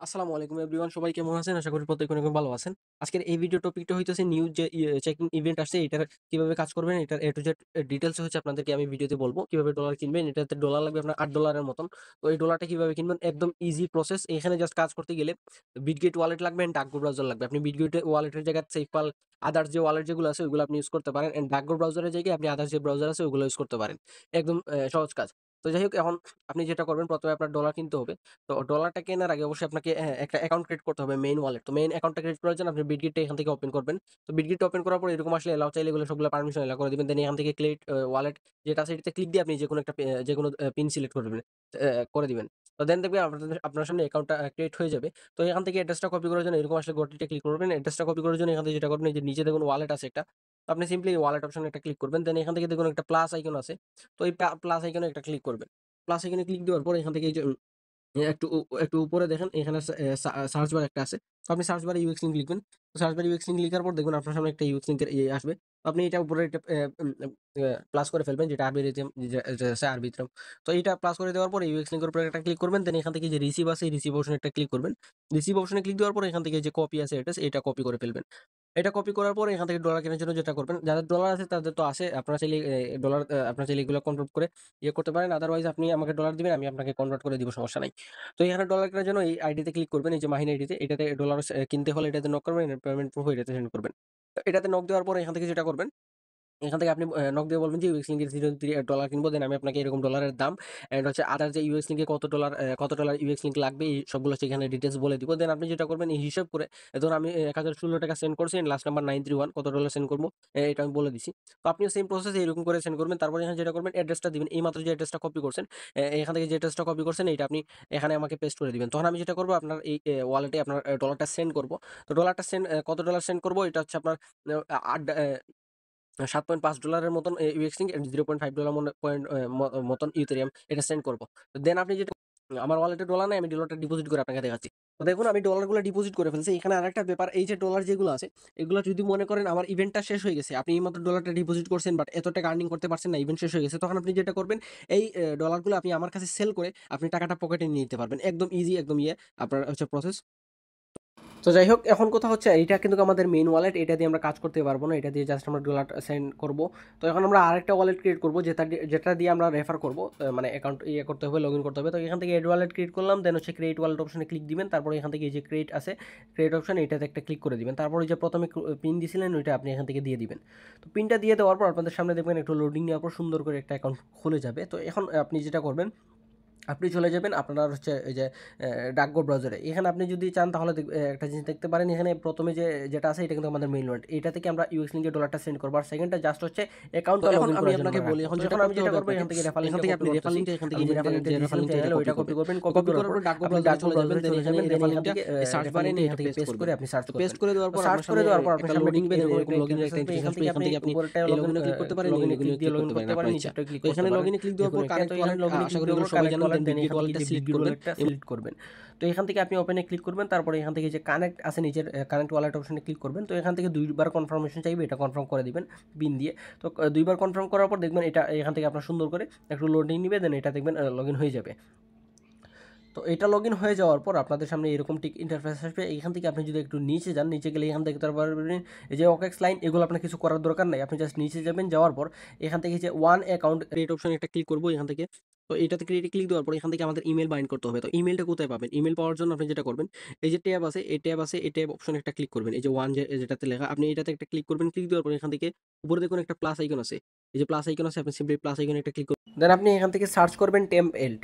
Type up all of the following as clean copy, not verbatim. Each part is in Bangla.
আসসালামু আলাইকুম এভরিওয়ান, সবাই কেমন আছেন? আশা করি প্রত্যেকে অনেক ভালো আছেন। আজকের এই ভিডিও টপিকটা হইতেছে নিউ যে চেকিং ইভেন্ট আসছে এটার কিভাবে কাজ করবেন এটার A to Z ডিটেইলস হচ্ছে আপনাদেরকে আমি ভিডিওতে বলব। কিভাবে ডলার কিনবেন, এটাতে ডলার লাগবে আপনার $8 এর মতন। তো এই ডলারটা কিভাবে কিনবেন একদম ইজি প্রসেস। এখানে জাস্ট কাজ করতে গেলে Bitget ওয়ালেট লাগবে এন্ড ডাকগো ব্রাউজার লাগবে। আপনি Bitget ওয়ালেটের জায়গায় SafePal আদার্স যে ওয়ালেট যেগুলো আছে ওগুলো আপনি ইউজ করতে পারেন এন্ড ডাকগো ব্রাউজারের জায়গায় আপনি আদার্স যে ব্রাউজার আছে ওগুলো ইউজ করতে পারেন। একদম সহজ কাজ। তো যাই হোক, এখন আপনি যেটা করবেন, প্রথমে আপনার ডলার কিনতে হবে। তো ডলারটা কেনার আগে অবশ্যই আপনাকে একটা অ্যাকাউন্ট ক্রিয়েট করতে হবে মেইন ওয়ালেট। তো মেইন অ্যাকাউন্টটা ক্রিয়েট করার জন্য আপনি বিটগেটটা এখান থেকে ওপেন করবেন। তো বিটগেটটা ওপেন করার পর এরকম আসলে এলাও চাইলে এগুলো সবগুলো পারমিশন এলাও করে দিবেন। দেন এখান থেকে ক্রিয়েট ওয়ালেট যেটা আছে এটাতে ক্লিক দিয়ে আপনি যেকোনো একটা যেকোনো পিন সিলেক্ট করে দিবেন, করে দিবেন। তো দেন দেখবেন আপনার সামনে অ্যাকাউন্টটা ক্রিয়েট হয়ে যাবে। তো এখান থেকে অ্যাড্রেসটা কপি করার জন্য এরকম আসলে গতিটা ক্লিক করবেন। অ্যাড্রেসটা কপি করার জন্য এখান থেকে যেটা করবেন, এই যে নিচে দেখুন ওয়ালেট আছে একটা। তো আপনি সিম্পলি ওয়ালেট অপশনে একটা ক্লিক করবেন। দেন এখান থেকে দেখুন একটা প্লাস আইকন আছে। তো এই প্লাস আইকনে একটা ক্লিক করবেন। প্লাস আইকনে ক্লিক দেওয়ার পর এখান থেকে এই যে একটু উপরে দেখেন এখানে সার্চ বার একটা আছে। তো আপনি সার্চ বারে UX লিংক লিখবেন। তো সার্চ বারে UX লিংক লিখার পর দেখবেন আপনার সামনে একটা UX লিংকের আসবে। তো আপনি এটা উপরে একটা প্লাস করে ফেলবেন, যেটা আরবি রিথম যে আছে আরবি রিথম। তো এটা প্লাস করে দেওয়ার পর UX লিংকের উপরে একটা ক্লিক করবেন। দেন এখান থেকে যে রিসিভ আছে, এই রিসিভ অপশনে একটা ক্লিক করবেন। রিসিভ অপশনে ক্লিক দেওয়ার পর এখান থেকে যে কপি আছে অ্যাড্রেস, এটা কপি করে ফেলবেন। এটা কপি করার পরে এখান থেকে ডলার কেনার জন্য যেটা করবেন, যাদের ডলার আছে তাদের তো আছে। আপনারা চাইলে ডলার আপনারা চাইলে এগুলো কনভার্ট করে করতে পারেন। আদারওয়াইজ আপনি আমাকে ডলার দিবেন, আমি আপনাকে কনভার্ট করে দিব, সমস্যা নাই। তো এখানে ডলার কেনার জন্য এই আইডিতে ক্লিক করবেন, এই যে মাহিন আইডিতে, এটাতে ডলার কিনতে হলে এটাতে নক করবেন, পেমেন্ট প্রুফ এটাতে সেন্ড করবেন। তো এটাতে নক দেওয়ার পরে এখান থেকে যেটা করবেন, এখান থেকে আপনি নক দিয়ে বলবেন যে ইউএক্স লিংকের $0.3 কিনবো। দেন আমি আপনাকে এরকম ডলারের দাম এন্ড হচ্ছে আদার যে ইউএক্স লিংকে কত ডলার ইউএক্স লিংক লাগবে এই সবগুলো সেখানে ডিটেইলস বলে দিব। দেন আপনি যেটা করবেন, এই হিসাব করে ধরুন আমি $1016 সেন্ড করছি, লাস্ট নাম্বার 931 কত ডলার সেন্ড করবো এটা আমি বলে দিছি। তো আপনিও সেম প্রসেস এরকম করে সেন্ড করবেন। তারপরে এখানে যেটা করবেন, অ্যাড্রেসটা দিবেন। এইমাত্র যে অ্যাড্রেসটা কপি করছেন, এখান থেকে যে অ্যাড্রেসটা কপি করছেন এইটা আপনি এখানে আমাকে পেস্ট করে দিবেন। তখন আমি যেটা করবো, আপনার এই ওয়ালেটে আপনার ডলারটা সেন্ড করবো। তো ডলারটা কত ডলার সেন্ড করবো, এটা হচ্ছে আপনার আট $7.5 মতন ইউএক্সিং এন্ড $0.5 মতন ইথেরিয়াম এটা সেন্ড করব। দেন আপনি যেটা, আমার ওয়ালেটে ডলার নাই, আমি ডলারটা ডিপোজিট করে আপনাকে দেখাচ্ছি। তো দেখুন আমি ডলারগুলো ডিপোজিট করে ফেলছি। এখানে আরেকটা ব্যাপার, এই যে ডলার যেগুলো আছে এগুলো যদি মনে করেন আমার ইভেন্টটা শেষ হয়ে গেছে, আপনি এইমাত্র ডলারটা ডিপোজিট করছেন বাট এত টাকা আর্নিং করতে পারছেন না, ইভেন্ট শেষ হয়ে গেছে, তখন আপনি যেটা করবেন, এই ডলারগুলো আপনি আমার কাছে সেল করে আপনি টাকাটা পকেটে নিয়ে নিতে পারবেন। একদম ইজি, একদম আপনার হচ্ছে প্রসেস। তো যাই হোক, এখন কথা হচ্ছে এইটা কিন্তু আমাদের মেইন ওয়ালেট, এটা দিয়ে আমরা কাজ করতে পারবো না, এটা দিয়ে জাস্ট আমরা ডলার সেন্ড করব। তো এখন আমরা আরেকটা ওয়ালেট ক্রিয়েট করব, যেটা দিয়ে আমরা রেফার করব, মানে অ্যাকাউন্ট করতে হবে, লগ ইন করতে হবে। তো এখান থেকে এড ওয়ালেট ক্রিয়েট করলাম। দেন হচ্ছে ক্রিয়েট ওয়ালেট অপশনে ক্লিক দিবেন। তারপরে এখান থেকে এই যে ক্রিয়েট আছে, ক্রিয়েট অপশন, এটাতে একটা ক্লিক করে দিবেন। তারপরে যে প্রথমে পিন দিছিলেন ওইটা আপনি এখান থেকে দিয়ে দিবেন। তো পিনটা দিয়ে দেওয়ার পর আপনাদের সামনে দেখবেন একটু লোডিং নেওয়ার পর সুন্দর করে একটা অ্যাকাউন্ট খুলে যাবে। তো এখন আপনি যেটা করবেন, আপনি চলে যাবেন আপনার হচ্ছে এই যে ডাকঘর ব্রাউজারে। এখানে আপনি যদি চান তাহলে একটা জিনিস দেখতে পারেন, এখানে প্রথমে যেটা আছে এটা কিন্তু আমাদের মেইন ওয়ালেট। এটা থেকে আমরা ইউএস লিংকে ডলারটা সেন্ড করবো। আর সেকেন্ডটা জাস্ট হচ্ছে তো অ্যাকাউন্টটা এখন লগইন আমি করার জন্য আপনাকে আমরা বলি, রাখবো। এখন তো যেটা এখন আমি করতে যেটা হবে করবো, আপনাকে, এখান থেকে রেফার এখান লিংকটা থেকে কপি আপনি রেফার করতেছি। লিঙ্কটা এখান থেকে আমি যে যেটা রেফার লিংকটা যে রেফার লিঙ্কটা চাইলে চাইলে ওইটা ওইটা কপি কপি করবেন। করবেন। কপি কপি করার করার পর পর ডাকঘর আপনি ব্রাউজারে ডাকঘর চলে যাবেন। ব্রাউজারে দেন চলে এখানে যাবেন। দেন রেফার এখান লিংকটা থেকে সার্চ রেফার বারে লিঙ্কটা নিয়ে এখানে একটা পেস্ট পেস্ট করবেন। করে আপনি সার্চ তো করবেন। পেস্ট করে দেওয়ার তো পর সার্চ আপনার করে সামনে দেওয়ার পর আপনার একটা সামনে লোডিং দিবে। এরকম একটা এরকম লগইনের ইন্টারফেস একটা আসবে। ইন্টারফেস এখান আসবে। থেকে এখান আপনি থেকে আপনি উপরেরটা এই লগইন লগইনে ক্লিক করতে পারেন, এই লগইনে লগইনে ক্লিক দিয়ে ক্লিক লগইন করতে পারেন করতে পারেন, আপনার ইচ্ছা। নিচেরটা ক্লিক তো করতে এখানে পারেন। লগইনে ক্লিক দেওয়ার পর দেখুন কানেক্ট তো এখানে ওয়ালেট, লগইনে আশা ক্লিক করি দেওয়ার এগুলো পর সবাই কানেক্ট জানেন। ওয়ালেট, দেন দেন বিটগেট এখান থেকে ওয়ালেটটা যে সিলেক্ট বিটগেট করবেন, ওয়ালেটটা সিলেক্ট করবেন। তো এখান থেকে আপনি ওপেনে ক্লিক করবেন। তারপরে এখান থেকে যে কানেক্ট আছে নিচের কানেক্ট ওয়ালেট অপশনে ক্লিক করবেন। তো এখান থেকে দুইবার কনফার্মেশন চাইবে, এটা কনফার্ম করে দিবেন পিন দিয়ে। তো দুইবার কনফার্ম করার পর দেখবেন এটা এখান থেকে আপনার সুন্দর করে একটু লোডিং নিবে। দেন এটা দেখবেন লগইন হয়ে যাবে। তো এটা লগইন হয়ে যাওয়ার পর আপনাদের সামনে এরকম টিক ইন্টারফেস আসবে। এইখান থেকে আপনি যদি একটু নিচে যান, নিচে গেলে এখান থেকে তারপর এই যে ওকেক্স লাইন, এগুলো আপনার কিছু করার দরকার নাই। আপনি জাস্ট নিচে যাবেন, যাওয়ার পর এখান থেকে যে ওয়ান অ্যাকাউন্ট ক্রিয়েট অপশন একটা ক্লিক করবো এখান থেকে। তো এটাতে ক্লিক দেওয়ার পর এখান থেকে আমাদের ইমেল বাইন্ড করতে হবে। তো ইমেলটা কোথায় পাবেন? ইমেল পাওয়ার জন্য আপনি যেটা করবেন, এই যে ট্যাব আছে, এই ট্যাব অপশন একটা ক্লিক করবেন। এই যে ওয়ান যেটাতে লেখা, আপনি এটাতে একটা ক্লিক করবেন। ক্লিক দেওয়ার পর এখান থেকে উপরে দেখুন একটা প্লাস আইকন আছে। এই যে প্লাস আইকন আছে, আপনি সিম্পলি প্লাস আইকনে একটা ক্লিক করবেন। দেন আপনি এখান থেকে সার্চ করবেন টেম্প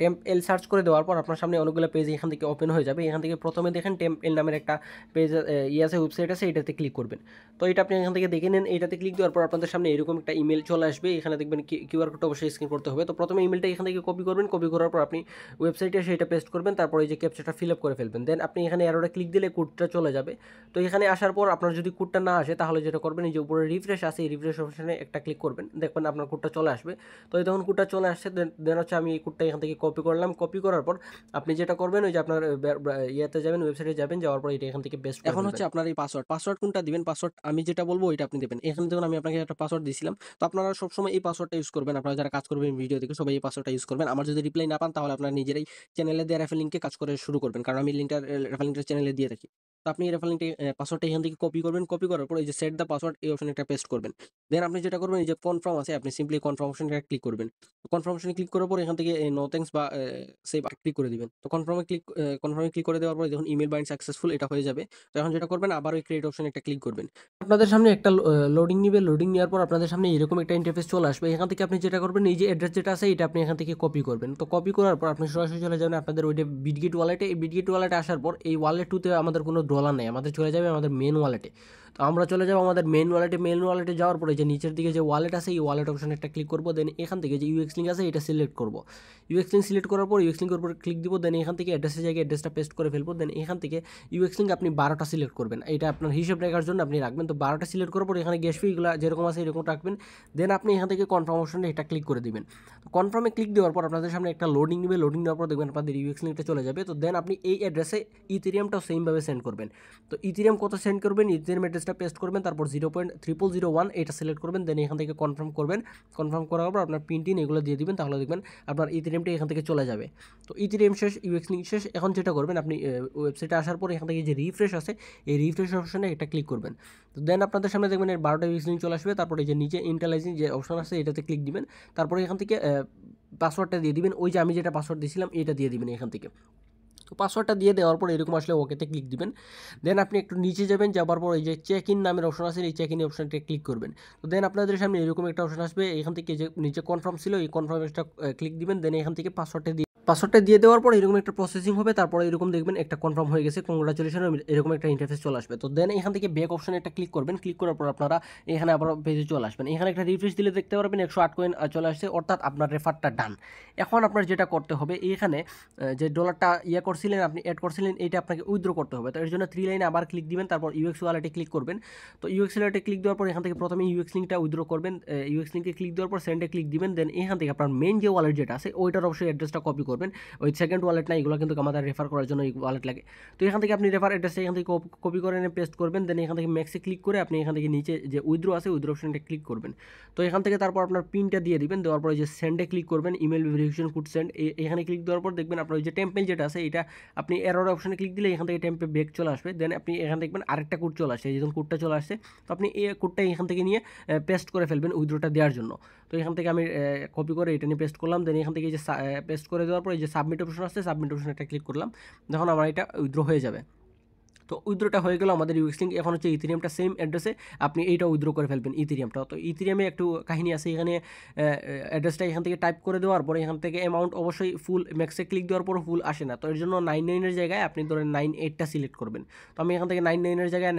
এল সার্চ করে দেওয়ার পর আপনার সামনে অনেকগুলো পেজ এখান থেকে ওপেন হয়ে যাবে। এখান থেকে প্রথমে দেখেন টেম্প এল নামের একটা পেজ আছে, ওয়েবসাইট আছে, এটাতে ক্লিক করবেন। তো এটা আপনি এখান থেকে দেখে নেন। এটাতে ক্লিক দেওয়ার পর আপনাদের সামনে এরকম একটা ইমেল চলে আসবে। এখানে দেখবেন কিউআর কোডটা অবশ্যই স্ক্যান করতে হবে। তো প্রথমে ইমেলটা এখান থেকে কপি করবেন। কপি করার পর আপনি ওয়েবসাইটে এসে এটা পেস্ট করবেন। তারপর এই যে ক্যাপচাটা ফিল আপ করে ফেলবেন। দেন আপনি এখানে অ্যারোটা ক্লিক দিলে কোডটা চলে যাবে। তো এখানে আসার পর আপনার যদি কোডটা না আসে তাহলে যেটা করবেন, এই যে উপরে রিফ্রেশ আছে, এই রিফ্রেশ অপশনে একটা ক্লিক করবেন। দেখবেন ওপেন আপনার কোডটা চলে আসবে। তো এই দেখুন কোডটা চলে আসছে, দেন হচ্ছে আমি এই কোডটা এখান থেকে কপি করলাম। কপি করার পর আপনি যেটা করবেন ওই যে আপনার ইয়েতে যাবেন, ওয়েবসাইটে যাবেন, যাওয়ার পর এটা এখান থেকে পেস্ট করে এখন হচ্ছে ফেলবেন। আপনার এই পাসওয়ার্ড কোনটা দিবেন, পাসওয়ার্ড আমি যেটা বলব ওইটা আপনি দিবেন। এখানে দেখুন আমি আপনাকে একটা পাসওয়ার্ড দিছিলাম। তো আপনারা সবসময় এই পাসওয়ার্ডটা ইউজ করবেন। আপনারা যারা কাজ করবেন ভিডিও দেখে সবাই এই পাসওয়ার্ডটা ইউজ করবেন। আমার যদি রিপ্লাই না পান তাহলে আপনারা নিজেরাই চ্যানেলে দেওয়া রেফারেল লিংকে কাজ করে শুরু করবেন। কারণ আমি লিংকটা রেফারেল লিংকটা চ্যানেলে দিয়ে রাখি। তো আপনি এই রেফারেল লিংকটা পাসওয়ার্ডটা এখান থেকে কপি করবেন। কপি করার পর এই যে সেট দ্য পাসওয়ার্ড এই অপশনে একটা পেস্ট করবেন। দেন আপনি যেটা করবেন এই যে কনফার্ম আছে আপনি সিম্পলি কনফার্ম অপশনটা ক্লিক করবেন। কনফার্ম অপশনে ক্লিক করার পর এখান থেকে নো থ্যাংকস বা সেভ ক্লিক করে দিবেন। তো কনফার্মে ক্লিক করে দেওয়ার পর দেখুন ইমেইল বাইন্ড সাকসেসফুল এটা হয়ে যাবে। তো এখন যেটা করবেন আবার ওই ক্রিয়েট অপশনে একটা ক্লিক করবেন। আপনাদের সামনে একটা লোডিং নিবে। লোডিং নেওয়ার পর আপনাদের সামনে এরকম একটা ইন্টারফেস চলে আসবে। এখান থেকে আপনি যেটা করবেন এই যে অ্যাড্রেস যেটা আছে এটা আপনি এখান থেকে কপি করবেন। তো কপি করার পর আপনি সরাসরি চলে যাবেন আপনাদের ওই যে বিটগেট ওয়ালেটে। এই বিটগেট ওয়ালেটে আসার পর এই ওয়ালেট 2 তে আমাদের কোনো ডলার নেই। আমাদের চলে যাবে আমাদের মেইন ওয়ালেটে। তো আমরা চলে যাব আমাদের মেইন ওয়ালেটে। মেইন ওয়ালেটে যাওয়ার পরে যে নিচের দিকে যে ওয়ালেট আছে এই ওয়ালেট অপশনে একটা ক্লিক করব। দেন এখান থেকে যে ইউএক্স লিঙ্ক আছে এটা সিলেক্ট করব। ইউএক্স লিঙ্ক সিলেক্ট করার পর ইউএক্স লিঙ্কের উপর ক্লিক দিব। দেন এখান থেকে অ্যাড্রেসের জায়গায় অ্যাড্রেসটা পেস্ট করে ফেলবো। দেন এখান থেকে ইউএক্স লিঙ্ক আপনি 12টা সিলেক্ট করবেন। এটা আপনার হিসাব রাখার জন্য আপনি রাখবেন। তো 12টা সিলেক্ট করার পর এখানে গ্যাস ফিগুলো যেরকম আছে এরকম রাখবেন। দেন আপনি এখান থেকে কনফার্ম অপশনে এটা ক্লিক করে দিবেন। কনফার্মে ক্লিক দেওয়ার পর আপনাদের সামনে একটা লোডিং নেবে। লোডিং দেওয়ার পর দেখবেন আপনাদের ইউএক্স লিঙ্কটা চলে যাবে। তো দেন আপনি এই অ্যাড্রেসে ইথেরিয়ামটাও সেমভাবে সেন্ড করবেন। তো ইথেরিয়াম কত সেন্ড করবেন, ইথেরিয়াম অ্যাড্রেসটা পেস্ট করবেন, তারপর 0.3001 এটা সিলেক্ট করবেন। দেন এখান থেকে কনফার্ম করবেন। কনফার্ম করার পর আপনার পিন টিন এগুলো দিয়ে দিবেন, তাহলে দেখবেন আপনার ইথেরিয়ামটা এখান থেকে চলে যাবে। তো ইথেরিয়াম শেষ, ইউএক্স লিঙ্ক শেষ। এখন যেটা করবেন আপনি ওয়েবসাইটে আসার পর এখান থেকে যে রিফ্রেশ আছে এই রিফ্রেশ অপশনে এটা ক্লিক করবেন। তো দেন আপনাদের সামনে দেখবেন এর 12টা ইউএক্স লিঙ্ক চলে আসবে। তারপরে এই যে নিচে ইন্টারলাইজিং যে অপশন আছে এটাতে ক্লিক দিবেন। তারপরে এখান থেকে পাসওয়ার্ডটা দিয়ে দিবেন। ওই যে আমি যেটা পাসওয়ার্ড দিয়েছিলাম এটা দিয়ে দিবেন এখান থেকে। তো পাসওয়ার্ডটা দিয়ে দেওয়ার পর এরকম আসলে ওকেতে ক্লিক দিবেন। দেন আপনি একটু নিচে যাবেন, যাবার পর এই যে চেক ইন নামের অপশন আছে এই চেক ইন অপশনটা ক্লিক করবেন। তো দেন আপনাদের সামনে এরকম একটা অপশন আসবে। এখান থেকে যে নিচে কনফার্ম ছিল এই কনফার্মেশনটা ক্লিক দিবেন। দেন এখান থেকে পাসওয়ার্ডটা দিয়ে দেওয়ার পর এরকম একটা প্রসেসিং হবে। তারপরে এরকম দেখবেন একটা কনফার্ম হয়ে গেছে, কংগ্রাচুলেশন, এরকম একটা ইন্টারফেস চলে আসবে। তো দেন এখান থেকে ব্যাক অপশনে একটা ক্লিক করবেন। ক্লিক করার পর আপনারা এখানে আবার পেজে চলে আসবেন। এখানে একটা রিফ্রেশ দিলে দেখতে পারবেন 108 কয়েন চলে আসছে, অর্থাৎ আপনার রেফারটা ডান। এখন আপনার যেটা করতে হবে এখানে যে ডলারটা করছিলেন আপনি অ্যাড করছিলেন এটা আপনাকে উইথড্র করতে হবে। তো এর জন্য 3 লাইনে আবার ক্লিক দিবেন, তারপর ইউএক্স ওয়ালেটে ক্লিক করবেন। তো ইউএক্স ওয়ালেটে ক্লিক দেওয়ার পর এখান থেকে প্রথমে ইউএক্স লিঙ্কটা উইথড্র করবেন। ইউএক্স লিঙ্কে ক্লিক দেওয়ার পর সেন্ডে ক্লিক দিবেন। দেন এখান থেকে আপনার মেইন যে ওয়ালেট যেটা আছে ওইটার অবশ্যই অ্যাড্রেসটা কপি করবেন। ওই সেকেন্ড ওয়ালেট না, এগুলো কিন্তু আমাদের রেফার করার জন্য এই ওয়ালেট লাগে। তো এখান থেকে আপনি রেফার অ্যাড্রেসটা এখান থেকে কপি করে এনে পেস্ট করবেন। দেন এখান থেকে ম্যাক্সে ক্লিক করে আপনি এখান থেকে নিচে যে উইথড্র আছে উইথড্র অপশনটা ক্লিক করবেন। তো এখান থেকে তারপর আপনার পিনটা দিয়ে দিবেন। দেওয়ার পরে যে সেন্ডে ক্লিক করবেন, ইমেল ভেরিফিকেশন কোড সেন্ড, এখানে ক্লিক দেওয়ার পর দেখবেন আপনার ওই যে টেম্পেল যেটা আছে এটা আপনি এরর অপশনে ক্লিক দিলে এখান থেকে টেম্পে ব্যাক চলে আসবে। দেন আপনি এখান দেখবেন আরেকটা কোড চলে আসছে, যেমন কোডটা চলে আসছে। তো আপনি এই কোডটা এখান থেকে নিয়ে পেস্ট করে ফেলবেন উইথড্রটা দেওয়ার জন্য। তো এখান থেকে আমি কপি করে এটা নিয়ে পেস্ট করলাম। দেন এখান থেকে এই যে পেস্ট করে দেওয়ার পর এই যে সাবমিট অপশন আসছে, সাবমিট অপশনে একটা ক্লিক করলাম। দেখুন আমার এটা উইথড্র হয়ে যাবে। তো উইথড্রটা হয়ে গেল আমাদের ইউএক্স লিঙ্ক। এখন হচ্ছে ইথেরিয়ামটা সেম অ্যাড্রেসে আপনি এইটা উইথড্র করে ফেলবেন ইথেরিয়ামটা। তো ইথেরিয়ামে একটু কাহিনী আছে এখানে। অ্যাড্রেসটা এখান থেকে টাইপ করে দেওয়ার পরে এখান থেকে অ্যামাউন্ট অবশ্যই ফুল, ম্যাক্সে ক্লিক দেওয়ার পর ফুল আসে না। তো এর জন্য 99 জায়গায় আপনি ধরেন 98টা সিলেক্ট করবেন। তো আমি এখান থেকে 99 জায়গায়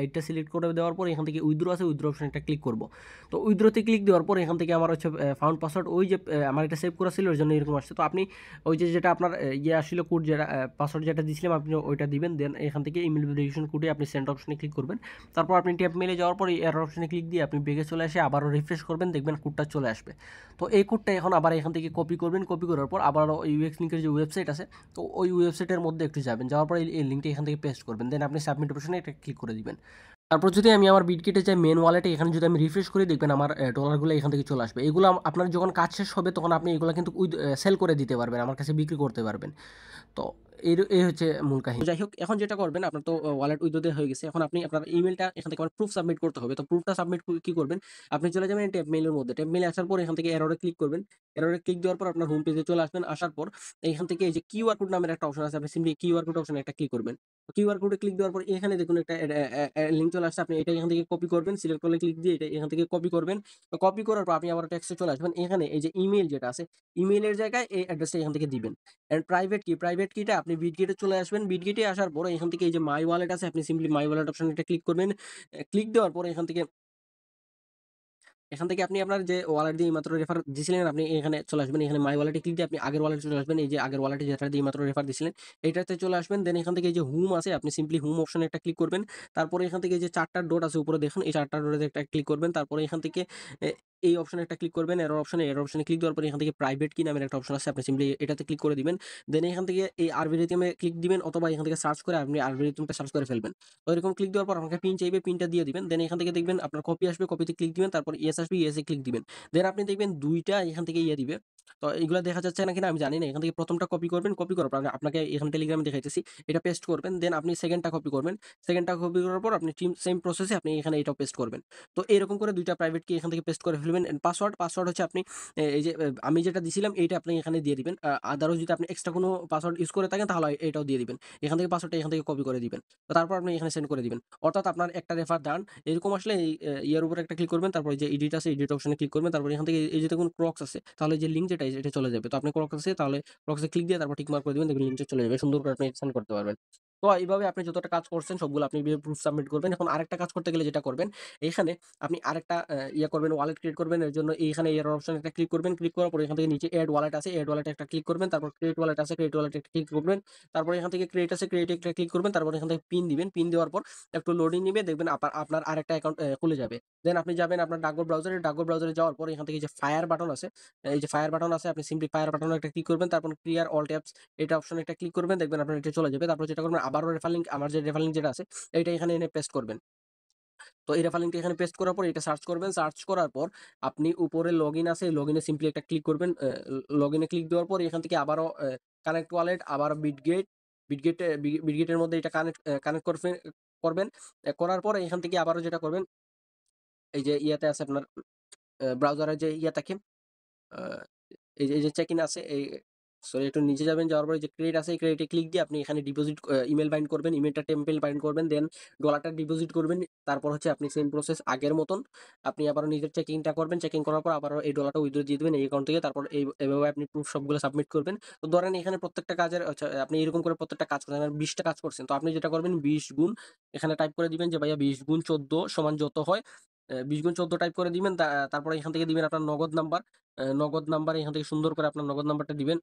8টা সিলেক্ট করে দেওয়ার পর এখান থেকে উইথড্র আছে উইথড্র অপশনটা ক্লিক করব। তো উইথড্রতে ক্লিক দেওয়ার পর এখান থেকে আমার হচ্ছে ফাউন্ড পাসওয়ার্ড, ওই যে আমার এটা সেভ করা ছিল ওর জন্য এরকম আসছে। তো আপনি ওই যে যেটা আপনার আসলে কোড যেটা পাসওয়ার্ড যেটা দিয়েছিলাম আপনি ওইটা দিবেন। দেন এখান থেকে ইমেল ভেরিফিকেশন কোডে আপনি সেন্ড অপশনে ক্লিক করবেন। তারপর আপনি ট্যাব মেলে যাওয়ার পর এই এরর অপশনে ক্লিক দিয়ে আপনি বেগে চলে আসে আবারও রিফ্রেশ করবেন, দেখবেন কোডটা চলে আসবে। তো এই কোডটা এখন আবার এখান থেকে কপি করবেন। কপি করার পর আবারও ইউএক্স লিঙ্কের যে ওয়েবসাইট আছে তো ওই ওয়েবসাইটের মধ্যে একটু যাবেন, যাওয়ার পর এই লিঙ্কটা এখান থেকে পেস্ট করবেন। দেন আপনি সাবমিট অপশনে এটা ক্লিক করে দিবেন। তারপর যদি আমি আমার বিটগেটে যাই মেন ওয়ালেটে, এখানে যদি আমি রিফ্রেশ করি দেখবেন আমার ডলারগুলো এখান থেকে চলে আসবে। এগুলো আপনার যখন কাজ শেষ হবে তখন আপনি এগুলো কিন্তু সেল করে দিতে পারবেন, আমার কাছে বিক্রি করতে পারবেন। তো এই হচ্ছে মূল কাহিনী। যাই হোক এখন যেটা করবেন আপনার তো ওয়ালেট উইথড্র দেওয়া হয়ে গেছে। এখন আপনি আপনার ইমেলটা এখান থেকে প্রুফ সাবমিট করতে হবে। তো প্রুফটা সাবমিট কি করবেন, আপনি চলে যাবেন ট্যাব মেইলের মধ্যে। ট্যাব মেইলে আসার পর এখান থেকে এররে ক্লিক করবেন। এররে ক্লিক দেওয়ার পর আপনার হোম পেজে চলে আসবেন। আসার পর এখান থেকে এই যে কিউআর কোড নামের একটা অপশন আছে, আপনি সিম্পলি কিউআর কোড অপশনে একটা ক্লিক করবেন। কিউআর কোডে ক্লিক দেওয়ার পর এখানে দেখুন একটা লিঙ্ক চলে আসছে, আপনি এটা এখান থেকে কপি করবেন। সিলেক্ট করলে ক্লিক দিয়ে এটা এখান থেকে কপি করবেন। তো কপি করার পর আপনি আবার টেক্সটে চলে আসবেন। এখানে এই যে ইমেইল যেটা আছে ইমেইলের জায়গায় এই অ্যাড্রেসটা এখান থেকে দিবেন। এন্ড প্রাইভেট কিটা আপনি বিটগেটে চলে আসবেন। বিটগেটে আসার পরে এখান থেকে এই যে মাই ওয়ালেট আছে আপনি সিম্পলি মাই ওয়ালেট অপশনে এটা ক্লিক করবেন। ক্লিক দেওয়ার পরে এখান থেকে আপনি আপনার যে ওয়ালেট দিয়ে এইমাত্র রেফার দিছিলেন আপনি এখানে চলে আসবেন। এখানে মাই ওয়ালেটে ক্লিক দিয়ে আপনি আগের ওয়ালেটে চলে আসবেন। এই যে আগের ওয়ালেটে যেটা দিয়ে এইমাত্র রেফার দিছিলেন এইটাতে চলে আসবেন। দেন এখান থেকে এই যে হোম আছে আপনি সিম্পলি হোম অপশনে একটা ক্লিক করবেন। তারপরে এখান থেকে এই যে 4টা ডট আছে উপরে দেখুন, এই 4টা ডটে একটা ক্লিক করবেন। তারপরে এখান থেকে এই অপশনে একটা ক্লিক করবেন, এরর অপশনে ক্লিক দেওয়ার পরে এখান থেকে প্রাইভেট কি নামের একটা অপশন আছে, আপনি সিম্পলি এটাতে ক্লিক করে দিবেন। দেন এখান থেকে এই আরবিরিথমে ক্লিক দিবেন অথবা এখান থেকে সার্চ করে আপনি আরবিরিথমটা সার্চ করে ফেলবেন। তো এরকম ক্লিক দেওয়ার পর আপনাকে পিন চাইবে, পিনটা দিয়ে দিবেন। দেন এখান থেকে দেখবেন আপনার কপি আসবে, কপিতে ক্লিক দিবেন। তারপর ইয়েস আসবে, ইয়েসে ক্লিক দিবেন। দেন আপনি দেখবেন ২ টা এখান থেকে দিবে। তো এগুলা দেখা যাচ্ছে না কিনা আমি জানি না। এখান থেকে ১ম টা কপি করবেন, কপি করার পর আপনাকে এখানে টেলিগ্রামে দেখাইতেছি। এটা পেস্ট করবেন। দেন আপনি 2nd টা কপি করবেন। 2nd টা কপি করার পর আপনি সেম প্রসেসে আপনি এখানে এটাও পেস্ট করবেন। তো এরকম করে ২ টা প্রাইভেট কি এখান থেকে পেস্ট করে ফেলবেন। পাসওয়ার্ড হচ্ছে আপনি এই যে আমি যেটা দিছিলাম এইটা আপনি এখানে দিয়ে দিবেন। আদারও যদি আপনি এক্সট্রা কোনো পাসওয়ার্ড ইউজ করে থাকেন তাহলে এটাও দিয়ে দিবেন। এখান থেকে পাসওয়ার্ডটা এখান থেকে কপি করে দিবেন। তো তারপর আপনি এখানে সেন্ড করে দিবেন। অর্থাৎ আপনার একটা রেফার ডান। এরকম আসলে এই ইয়ার উপরে একটা ক্লিক করবেন। তারপর এই যে এডিট আছে, এডিট অপশনে ক্লিক করবেন। তারপর এখান থেকে এই যে দেখুন ক্রক্স আছে। তাহলে যে লিঙ্ক যেটা এটা চলে যাবে। তো আপনি ক্রক্স আছে তাহলে ক্রক্সে ক্লিক দিয়ে তারপর টিক মার্ক করে দিবেন। দেখবেন লিঙ্কটা চলে যাবে। সুন্দর করে আপনি সেন্ড করতে পারবেন। তো এইভাবে আপনি যতটা কাজ করছেন সবগুলো আপনি প্রুফ সাবমিট করবেন। এখন আরেকটা কাজ করতে গেলে যেটা করবেন, এখানে আপনি আরেকটা ইয়ে করবেন, ওয়ালেট ক্রিয়েট করবেন। এর জন্য এইখানে এর অপশনে একটা ক্লিক করবেন। ক্লিক করার পরে এখান থেকে নিচে এড ওয়ালেট আছে, এড ওয়ালেটে একটা ক্লিক করবেন। তারপর ক্রিয়েট ওয়ালেট আছে, ক্রিয়েট ওয়ালেটে একটা ক্লিক করবেন। তারপর এখান থেকে ক্রিয়েট আছে, ক্রিয়েটে একটা ক্লিক করবেন। তারপর এখান থেকে পিন দিবেন। পিন দেওয়ার পর একটু লোডিং নিবে, দেখবেন আপনার আরেকটা অ্যাকাউন্ট খুলে যাবে। দেন আপনি যাবেন আপনার ডাকঘর ব্রাউজারে যাওয়ার পর এখান থেকে যে ফায়ার বাটন আছে, এই যে ফায়ার বাটন আছে, আপনি সিম্পলি ফায়ার বাটনে একটা ক্লিক করবেন। তারপর ক্লিয়ার অল ট্যাবস এটা অপশনে একটা ক্লিক করবেন। দেখবেন আপনার এটা চলে যাবে। তারপর যেটা করবেন আবারও রেফার লিংক, আমার যে রেফার লিংক যেটা আছে এইটা এখানে এনে পেস্ট করবেন। তো এই রেফার লিংকটা এখানে পেস্ট করার পর এটা সার্চ করবেন। সার্চ করার পর আপনি উপরে লগইন আছে, লগইনে সিম্পলি একটা ক্লিক করবেন। লগইনে ক্লিক দেওয়ার পর এখান থেকে আবারও কানেক্ট ওয়ালেট, আবারও বিটগেটের মধ্যে এটা কানেক্ট করবেন। করার পর এখান থেকে আবারও যেটা করবেন, এই যে ইয়াতে আছে আপনার ব্রাউজারের যে ইয়া থাকে, আ এই যে চেক ইন আছে, সরি একটু নিচে যাবেন, যাওয়ার পরে যে ক্রেডিট আছে, এই ক্রেডিটে ক্লিক দিয়ে আপনি এখানে ডিপোজিট ইমেইল বাইন্ড করবেন। ইমেইলটা টেম্পেল বাইন্ড করবেন। দেন ডলারটা ডিপোজিট করবেন। তারপর হচ্ছে আপনি সেম প্রসেস আগের মতন আপনি আবারও নিজের চেকিংটা করবেন। চেকিং করার পর আবারও এই ডলারটা উইথড্র দিয়ে দিবেন এই অ্যাকাউন্ট থেকে। তারপর এভাবে আপনি প্রুফ সবগুলো সাবমিট করবেন। তো ধরেন এখানে প্রত্যেকটা কাজের আচ্ছা আপনি এরকম করে প্রত্যেকটা কাজ করছেন, ২০ টা কাজ করছেন। তো আপনি যেটা করবেন ২০ গুণ এখানে টাইপ করে দিবেন যে ভাইয়া ২০ গুণ ১৪ সমান যত হয় ২০ গুণ ১৪ টাইপ করে দিবেন। তারপরে এখান থেকে দিবেন আপনার নগদ নাম্বার। নগদ নাম্বার এখান থেকে সুন্দর করে আপনার নগদ নাম্বারটা দিবেন।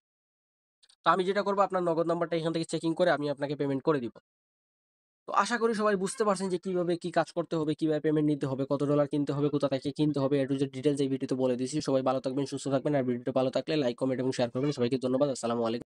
তো আমি যেটা করব আপনার নগদ নাম্বারটা এখান থেকে চেকিং করে আমি আপনাকে পেমেন্ট করে দিব। তো আশা করি সবাই বুঝতে পারছেন যে কিভাবে কি কাজ করতে হবে, কিভাবে পেমেন্ট নিতে হবে, কত ডলার কিনতে হবে, কোথা থেকে কিনতে হবে, A to Z ডিটেইলস এই ভিডিওতে বলে দিয়েছি। সবাই ভালো থাকবেন, সুস্থ থাকবেন। আর ভিডিওটা ভালো থাকলে লাইক, কমেন্ট এবং শেয়ার করবেন। সবাইকে ধন্যবাদ। আসসালামু আলাইকুম।